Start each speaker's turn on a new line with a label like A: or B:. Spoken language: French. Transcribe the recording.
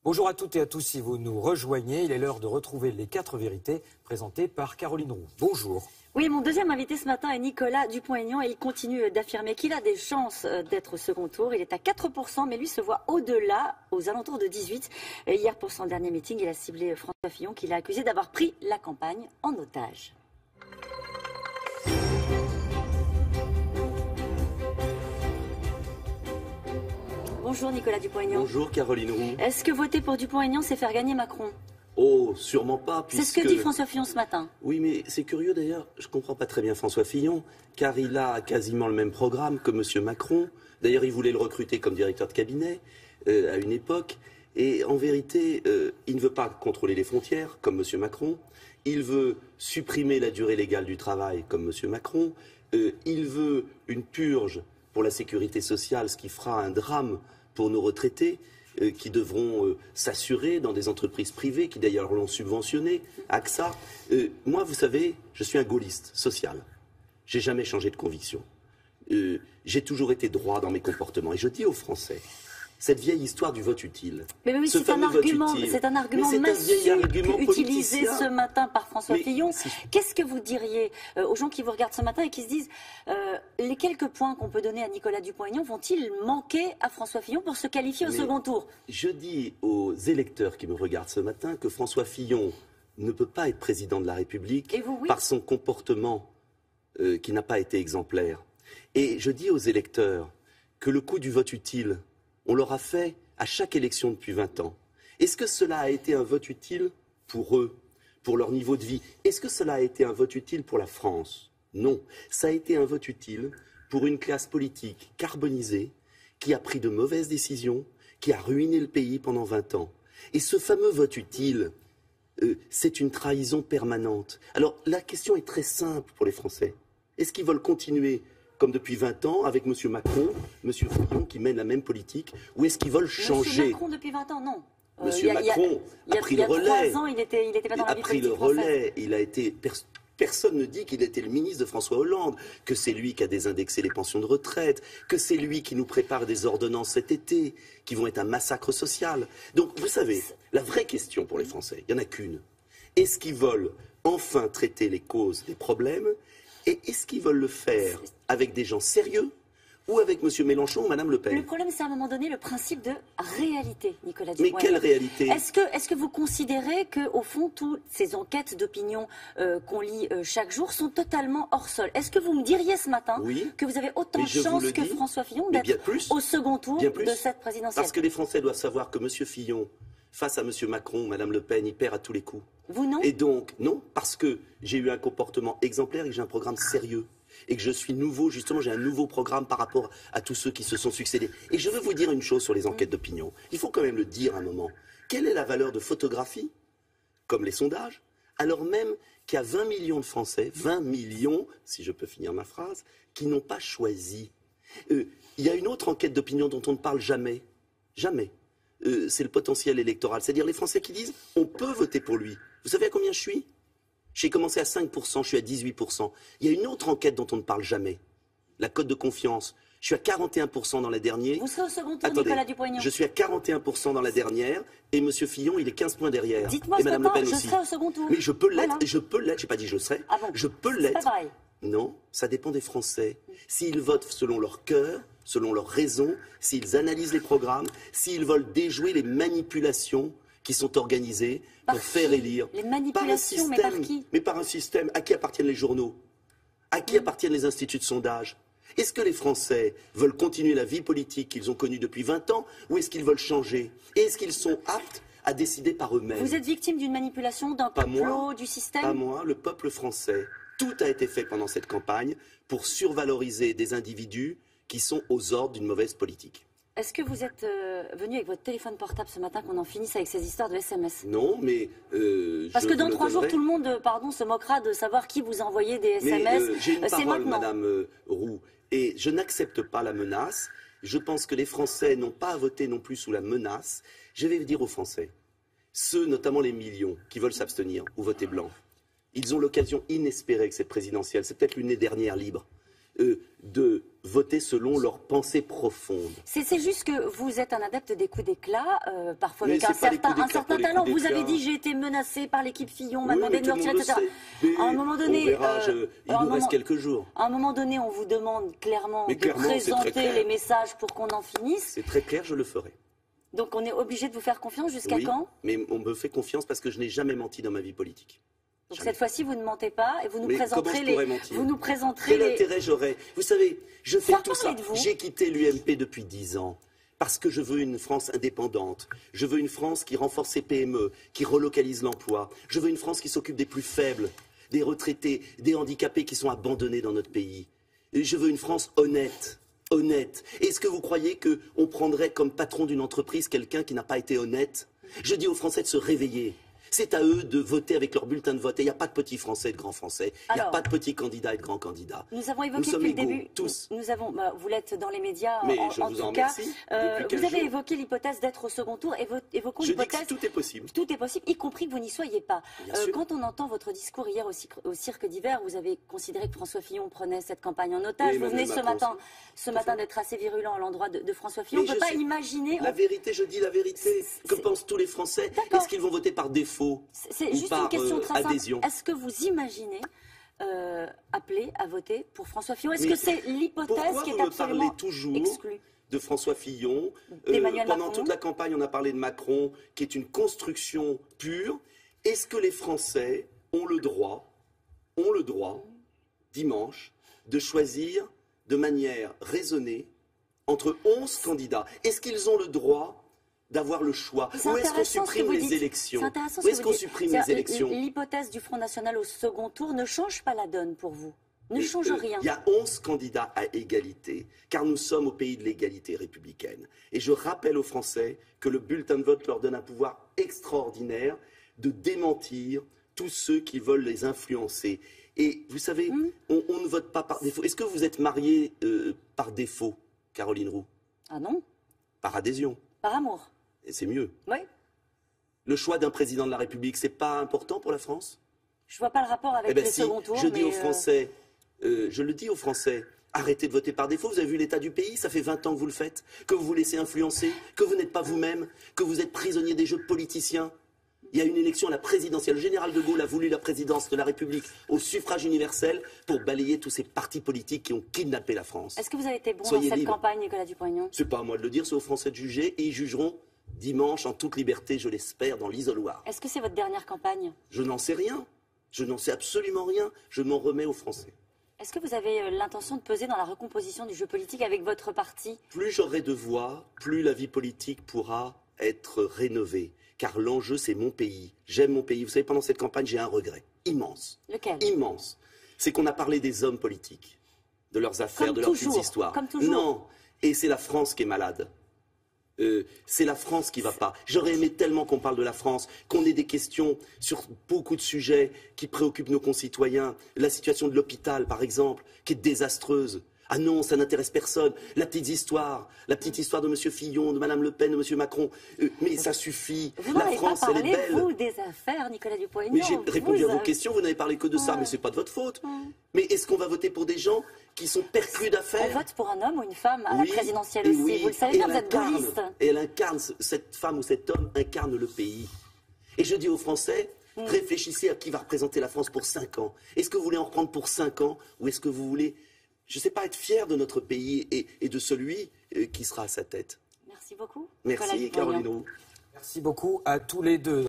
A: Bonjour à toutes et à tous, si vous nous rejoignez, il est l'heure de retrouver les 4 vérités présentées par Caroline Roux. Bonjour.
B: Oui, mon deuxième invité ce matin est Nicolas Dupont-Aignan et il continue d'affirmer qu'il a des chances d'être au second tour. Il est à 4%, mais lui se voit au-delà, aux alentours de 18%. Hier, pour son dernier meeting, il a ciblé François Fillon, qu'il a accusé d'avoir pris la campagne en otage. Bonjour Nicolas Dupont-Aignan.
C: Bonjour Caroline Roux.
B: Est-ce que voter pour Dupont-Aignan, c'est faire gagner Macron?
C: Oh, sûrement pas.
B: C'est ce que dit François Fillon ce matin.
C: Oui, mais c'est curieux d'ailleurs, je ne comprends pas très bien François Fillon, car il a quasiment le même programme que M. Macron. D'ailleurs, il voulait le recruter comme directeur de cabinet à une époque. Et en vérité, il ne veut pas contrôler les frontières comme M. Macron. Il veut supprimer la durée légale du travail comme M. Macron. Il veut une purge pour la sécurité sociale, ce qui fera un drame pour nos retraités qui devront s'assurer dans des entreprises privées, qui d'ailleurs l'ont subventionné, AXA. Moi, vous savez, je suis un gaulliste social. J'ai jamais changé de conviction. J'ai toujours été droit dans mes comportements. Et je dis aux Français, cette vieille histoire du vote utile.
B: Mais oui, c'est un argument massif utilisé ce matin par François Fillon. Qu'est-ce que vous diriez aux gens qui vous regardent ce matin et qui se disent les quelques points qu'on peut donner à Nicolas Dupont-Aignan vont-ils manquer à François Fillon pour se qualifier au second tour?
C: Je dis aux électeurs qui me regardent ce matin que François Fillon ne peut pas être président de la République par son comportement qui n'a pas été exemplaire. Et je dis aux électeurs que le coup du vote utile, on l'aura fait à chaque élection depuis 20 ans. Est-ce que cela a été un vote utile pour eux, pour leur niveau de vie? Est-ce que cela a été un vote utile pour la France? Non. Ça a été un vote utile pour une classe politique carbonisée qui a pris de mauvaises décisions, qui a ruiné le pays pendant 20 ans. Et ce fameux vote utile, c'est une trahison permanente. Alors la question est très simple pour les Français. Est-ce qu'ils veulent continuer comme depuis 20 ans, avec M. Macron, M. Fillon qui mène la même politique, ou est-ce qu'ils veulent changer?
B: M. Macron depuis 20 ans, non.
C: M. Macron a pris le relais.
B: Il y a 3 ans, il était pas dans la vie politique
C: française. Il a été... Personne ne dit qu'il était le ministre de François Hollande, que c'est lui qui a désindexé les pensions de retraite, que c'est lui qui nous prépare des ordonnances cet été, qui vont être un massacre social. Donc, vous savez, la vraie question pour les Français, il n'y en a qu'une. Est-ce qu'ils veulent enfin traiter les causes des problèmes? Et est-ce qu'ils veulent le faire avec des gens sérieux ou avec M. Mélenchon ou Mme Le Pen?
B: Le problème, c'est à un moment donné le principe de réalité, Nicolas Dupont-Aignan.
C: Mais quelle réalité?
B: Est-ce que vous considérez qu'au fond, toutes ces enquêtes d'opinion qu'on lit chaque jour sont totalement hors sol? Est-ce que vous me diriez ce matin que vous avez autant de chances que François Fillon d'être au second tour de cette présidentielle?
C: Parce que les Français doivent savoir que M. Fillon, face à M. Macron ou Mme Le Pen, il perd à tous les coups.
B: Vous non?
C: Et donc, non, parce que j'ai eu un comportement exemplaire et que j'ai un programme sérieux. Et que je suis nouveau, justement, j'ai un nouveau programme par rapport à tous ceux qui se sont succédés. Et je veux vous dire une chose sur les enquêtes d'opinion. Il faut quand même le dire un moment. Quelle est la valeur de photographie, comme les sondages, alors même qu'il y a 20 millions de Français, 20 millions, si je peux finir ma phrase, qui n'ont pas choisi. Il y a une autre enquête d'opinion dont on ne parle jamais. Jamais. C'est le potentiel électoral. C'est-à-dire les Français qui disent on peut voter pour lui. Vous savez à combien je suis? J'ai commencé à 5%, je suis à 18%. Il y a une autre enquête dont on ne parle jamais. La cote de confiance. Je suis à 41% dans la dernière.
B: Vous serez au second tour, Nicolas Dupont-Aignan.
C: Je suis à 41% dans la dernière et M. Fillon, il est 15 points derrière.
B: Dites-moi
C: et Mme Le Pen aussi.
B: Je serai au second tour.
C: Mais je peux l'être, je peux l'être. J'ai pas dit je serai.
B: Ah bon?
C: Je peux l'être.
B: C'est pas pareil.
C: Non, ça dépend des Français. S'ils votent selon leur cœur, selon leurs raisons, s'ils analysent les programmes, s'ils veulent déjouer les manipulations qui sont organisées pour faire élire.
B: Les manipulations, mais par qui?
C: Mais par un système. À qui appartiennent les journaux? À qui appartiennent les instituts de sondage? Est-ce que les Français veulent continuer la vie politique qu'ils ont connue depuis 20 ans ou est-ce qu'ils veulent changer? Et est-ce qu'ils sont aptes à décider par eux-mêmes?
B: Vous êtes victime d'une manipulation, d'un complot, du système?
C: Pas moi, le peuple français. Tout a été fait pendant cette campagne pour survaloriser des individus qui sont aux ordres d'une mauvaise politique.
B: Est-ce que vous êtes venu avec votre téléphone portable ce matin qu'on en finisse avec ces histoires de SMS?
C: Non, mais...
B: Parce que dans 3 jours, tout le monde se moquera de savoir qui vous a envoyé des SMS.
C: J'ai une parole, Madame Roux, et je n'accepte pas la menace. Je pense que les Français n'ont pas à voter non plus sous la menace. Je vais dire aux Français, ceux, notamment les millions, qui veulent s'abstenir ou voter blanc, ils ont l'occasion inespérée que cette présidentielle, c'est peut-être l'une des dernières libres, de voter selon leurs pensées profondes.
B: C'est juste que vous êtes un adepte des coups d'éclat, parfois avec un certain talent. Vous avez dit j'ai été menacé par l'équipe Fillon, m'a demandé de me retirer, etc. À un moment donné,
C: on verra, il nous reste quelques jours.
B: À un moment donné, on vous demande clairement de présenter les messages pour qu'on en finisse.
C: C'est très clair, je le ferai.
B: Donc on est obligé de vous faire confiance jusqu'à quand?
C: Mais on me fait confiance parce que je n'ai jamais menti dans ma vie politique.
B: Donc cette fois-ci, vous ne mentez pas et vous nous présenterez
C: Quel intérêt j'aurais? Vous savez, je fais tout ça. J'ai quitté l'UMP depuis 10 ans. Parce que je veux une France indépendante. Je veux une France qui renforce ses PME, qui relocalise l'emploi. Je veux une France qui s'occupe des plus faibles, des retraités, des handicapés qui sont abandonnés dans notre pays. Et je veux une France honnête. Honnête. Est-ce que vous croyez qu'on prendrait comme patron d'une entreprise quelqu'un qui n'a pas été honnête? Je dis aux Français de se réveiller. C'est à eux de voter avec leur bulletin de vote. Et il n'y a pas de petits Français et de grands Français. Il n'y a pas de petits candidats et de grands candidats.
B: Nous avons évoqué depuis le début.
C: Tous.
B: Vous l'êtes dans les médias,
C: mais
B: en tout cas. Vous avez
C: jours.
B: Évoqué l'hypothèse d'être au second tour. Évoquons l'hypothèse.
C: Je dis que tout est possible.
B: Tout est possible, y compris que vous n'y soyez pas. Quand on entend votre discours hier au Cirque d'hiver, vous avez considéré que François Fillon prenait cette campagne en otage. Vous venez ce matin d'être assez virulent à l'endroit de François Fillon. On ne peut pas imaginer.
C: La vérité, je dis la vérité. Que pensent tous les Français? Est-ce qu'ils vont voter par défaut?
B: C'est juste une question très simple. Est-ce que vous imaginez appeler à voter pour François Fillon? Est-ce que c'est l'hypothèse qui est absolument exclue
C: de François Fillon? Pendant toute la campagne, on a parlé de Macron, qui est une construction pure. Est-ce que les Français ont le droit, dimanche, de choisir de manière raisonnée entre 11 candidats? Est-ce qu'ils ont le droit d'avoir le choix? Où est-ce qu'on supprime les élections? Où est-ce qu'on supprime les élections?
B: L'hypothèse du Front National au second tour ne change pas la donne pour vous? Ne change rien.
C: Il y a 11 candidats à égalité, car nous sommes au pays de l'égalité républicaine. Et je rappelle aux Français que le bulletin de vote leur donne un pouvoir extraordinaire de démentir tous ceux qui veulent les influencer. Et vous savez, on ne vote pas par défaut. Est-ce que vous êtes mariée par défaut, Caroline Roux?
B: Ah non.
C: Par adhésion?
B: Par amour.
C: Et c'est mieux.
B: Oui.
C: Le choix d'un président de la République, c'est pas important pour la France?
B: Je vois pas le rapport avec les second tours.
C: Je dis aux Français, je le dis aux Français, arrêtez de voter par défaut. Vous avez vu l'état du pays? Ça fait 20 ans que vous le faites, que vous vous laissez influencer, que vous n'êtes pas vous-même, que vous êtes prisonnier des jeux de politiciens. Il y a une élection à la présidentielle. Le général de Gaulle a voulu la présidence de la République au suffrage universel pour balayer tous ces partis politiques qui ont kidnappé la France.
B: Est-ce que vous avez été bon dans cette campagne, Nicolas Dupont-Aignan?
C: C'est pas à moi de le dire, c'est aux Français de juger, et ils jugeront dimanche en toute liberté, je l'espère, dans l'isoloir.
B: Est-ce que c'est votre dernière campagne?
C: Je n'en sais rien. Je n'en sais absolument rien. Je m'en remets aux Français.
B: Est-ce que vous avez l'intention de peser dans la recomposition du jeu politique avec votre parti?
C: Plus j'aurai de voix, plus la vie politique pourra être rénovée. Car l'enjeu, c'est mon pays. J'aime mon pays. Vous savez, pendant cette campagne, j'ai un regret immense.
B: Lequel?
C: Immense. C'est qu'on a parlé des hommes politiques, de leurs affaires, de leurs petites histoires.
B: Comme toujours.
C: Non. Et c'est la France qui est malade. C'est la France qui ne va pas. J'aurais aimé tellement qu'on parle de la France, qu'on ait des questions sur beaucoup de sujets qui préoccupent nos concitoyens. La situation de l'hôpital, par exemple, qui est désastreuse. Ah non, ça n'intéresse personne. La petite histoire de M. Fillon, de Mme Le Pen, de M. Macron. Mais ça suffit. La France, elle est belle.
B: Vous des affaires, Nicolas Dupont-Aignan.
C: Mais j'ai répondu à vos questions, vous n'avez parlé que de ça, mais ce n'est pas de votre faute. Mais est-ce qu'on va voter pour des gens qui sont perclus d'affaires?
B: On vote pour un homme ou une femme à la présidentielle aussi.
C: Oui,
B: vous le savez bien, vous êtes gaulliste.
C: Et elle incarne, cette femme ou cet homme incarne le pays. Et je dis aux Français, réfléchissez à qui va représenter la France pour 5 ans. Est-ce que vous voulez en reprendre pour 5 ans ou est-ce que vous voulez, je ne sais pas, être fier de notre pays et de celui qui sera à sa tête?
B: Merci beaucoup.
C: Merci, Caroline Roux.
A: Merci beaucoup à tous les deux.